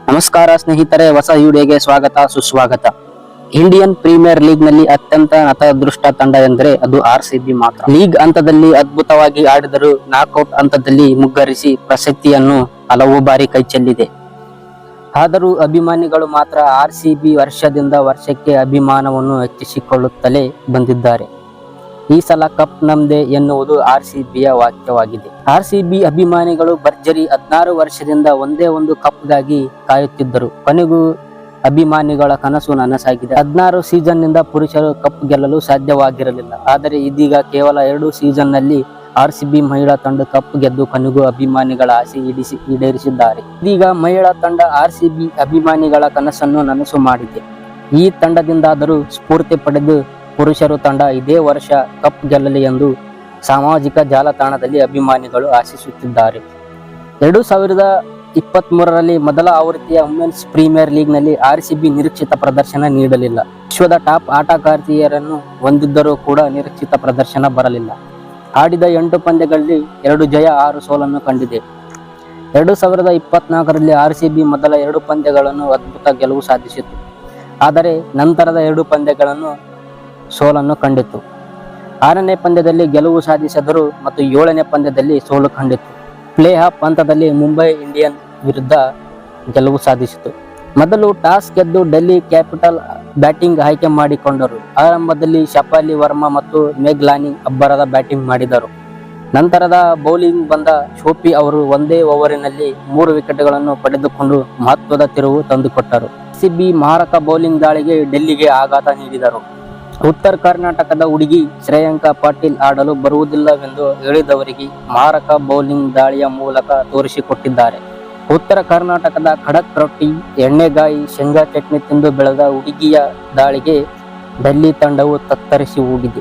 ನಮಸ್ಕಾರ ಸ್ನೇಹಿತರೆ, ಹೊಸ ವಿಡಿಯೋಗೆ ಸ್ವಾಗತ ಸುಸ್ವಾಗತ. ಇಂಡಿಯನ್ ಪ್ರೀಮಿಯರ್ ಲೀಗ್ ನಲ್ಲಿ ಅತ್ಯಂತ ನತದೃಷ್ಟ ತಂಡ ಎಂದರೆ ಅದು RCB ಮಾತ್ರ. ಲೀಗ್ ಹಂತದಲ್ಲಿ ಅದ್ಭುತವಾಗಿ ಆಡಿದರೂ ನಾಕ್ಔಟ್ ಹಂತದಲ್ಲಿ ಮುಗ್ಗರಿಸಿ ಪ್ರಶಸ್ತಿಯನ್ನು ಹಲವು ಬಾರಿ ಕೈಚೆಲ್ಲಿದೆ. ಆದರೂ ಅಭಿಮಾನಿಗಳು ಮಾತ್ರ RCB ವರ್ಷದಿಂದ ವರ್ಷಕ್ಕೆ ಅಭಿಮಾನವನ್ನು ಹೆಚ್ಚಿಸಿಕೊಳ್ಳುತ್ತಲೇ ಬಂದಿದ್ದಾರೆ. ಈ ಸಲ ಕಪ್ ನಮ್ದೆ ಎನ್ನುವುದು RCBಯ ವಾಕ್ಯವಾಗಿದೆ. RCB ಅಭಿಮಾನಿಗಳು ಭರ್ಜರಿ 16 ವರ್ಷದಿಂದ ಒಂದೇ ಒಂದು ಕಪ್ಗಾಗಿ ಕಾಯುತ್ತಿದ್ದರು. ಕೊನೆಗೂ ಅಭಿಮಾನಿಗಳ ಕನಸು ನನಸಾಗಿದೆ. 16 ಸೀಸನ್ ನಿಂದ ಪುರುಷರು ಕಪ್ ಗೆಲ್ಲಲು ಸಾಧ್ಯವಾಗಿರಲಿಲ್ಲ. ಆದರೆ ಇದೀಗ ಕೇವಲ 2 ಸೀಸನ್ ನಲ್ಲಿ RCB ಮಹಿಳಾ ತಂಡ ಕಪ್ ಗೆದ್ದು ಕೊನೆಗೂ ಅಭಿಮಾನಿಗಳ ಆಸೆ ಈಡೇರಿಸಿದ್ದಾರೆ. ಇದೀಗ ಮಹಿಳಾ ತಂಡ RCB ಅಭಿಮಾನಿಗಳ ಕನಸನ್ನು ನನಸು ಮಾಡಿದೆ. ಈ ತಂಡದಿಂದಾದರೂ ಸ್ಫೂರ್ತಿ ಪಡೆದು ಪುರುಷರು ತಂಡ ಇದೇ ವರ್ಷ ಕಪ್ ಗೆಲ್ಲಲಿ ಎಂದು ಸಾಮಾಜಿಕ ಜಾಲತಾಣದಲ್ಲಿ ಅಭಿಮಾನಿಗಳು ಆಶಿಸುತ್ತಿದ್ದಾರೆ. 2023ರಲ್ಲಿ ಮೊದಲ ಆವೃತ್ತಿಯ ವುಮೆನ್ಸ್ ಪ್ರೀಮಿಯರ್ ಲೀಗ್ ನಲ್ಲಿ RCB ನಿರೀಕ್ಷಿತ ಪ್ರದರ್ಶನ ನೀಡಲಿಲ್ಲ. ವಿಶ್ವದ ಟಾಪ್ ಆಟಗಾರ್ತಿಯರನ್ನು ಹೊಂದಿದ್ದರೂ ಕೂಡ ನಿರೀಕ್ಷಿತ ಪ್ರದರ್ಶನ ಬರಲಿಲ್ಲ. ಆಡಿದ 8 ಪಂದ್ಯಗಳಲ್ಲಿ 2 ಜಯ 6 ಸೋಲನ್ನು ಕಂಡಿದೆ. 2024ರಲ್ಲಿ RCB ಮೊದಲ 2 ಪಂದ್ಯಗಳನ್ನು ಅದ್ಭುತ ಗೆಲುವು ಸಾಧಿಸಿತು. ಆದರೆ ನಂತರದ 2 ಪಂದ್ಯಗಳನ್ನು ಸೋಲನ್ನು ಕಂಡಿತು. 6ನೇ ಪಂದ್ಯದಲ್ಲಿ ಗೆಲುವು ಸಾಧಿಸಿದರು ಮತ್ತು 7ನೇ ಪಂದ್ಯದಲ್ಲಿ ಸೋಲು ಕಂಡಿತು. ಪ್ಲೇ ಆಫ್ ಹಂತದಲ್ಲಿ ಮುಂಬೈ ಇಂಡಿಯನ್ ವಿರುದ್ಧ ಗೆಲುವು ಸಾಧಿಸಿತು. ಮೊದಲು ಟಾಸ್ ಗೆದ್ದು ಡೆಲ್ಲಿ ಕ್ಯಾಪಿಟಲ್ ಬ್ಯಾಟಿಂಗ್ ಆಯ್ಕೆ ಮಾಡಿಕೊಂಡರು. ಆರಂಭದಲ್ಲಿ ಶಫಾಲಿ ವರ್ಮಾ ಮತ್ತು ಮೆಗ್ಲಾನಿ ಅಬ್ಬರದ ಬ್ಯಾಟಿಂಗ್ ಮಾಡಿದರು. ನಂತರದ ಬೌಲಿಂಗ್ ಬಂದ ಶೋಫಿ ಅವರು ಒಂದೇ ಓವರಿನಲ್ಲಿ 3 ವಿಕೆಟ್ಗಳನ್ನು ಪಡೆದುಕೊಂಡು ಮಹತ್ವದ ತಿರುವು ತಂದುಕೊಟ್ಟರು. RCB ಮಾರಕ ಬೌಲಿಂಗ್ ದಾಳಿಗೆ ಡೆಲ್ಲಿಗೆ ಆಘಾತ ನೀಡಿದರು. ಉತ್ತರ ಕರ್ನಾಟಕದ ಹುಡುಗಿ ಶ್ರೇಯಾಂಕಾ ಪಾಟೀಲ್ ಆಡಲು ಬರುವುದಿಲ್ಲವೆಂದು ಹೇಳಿದವರಿಗೆ ಮಾರಕ ಬೌಲಿಂಗ್ ದಾಳಿಯ ಮೂಲಕ ತೋರಿಸಿಕೊಟ್ಟಿದ್ದಾರೆ. ಉತ್ತರ ಕರ್ನಾಟಕದ ಖಡಕ್ ರೊಟ್ಟಿ, ಎಣ್ಣೆಗಾಯಿ, ಶೇಂಗಾ ಚಟ್ನಿ ತಿಂದು ಬೆಳೆದ ಹುಡುಗಿಯ ದಾಳಿಗೆ ಡೆಲ್ಲಿ ತಂಡವು ತತ್ತರಿಸಿ ಹೋಗಿದೆ.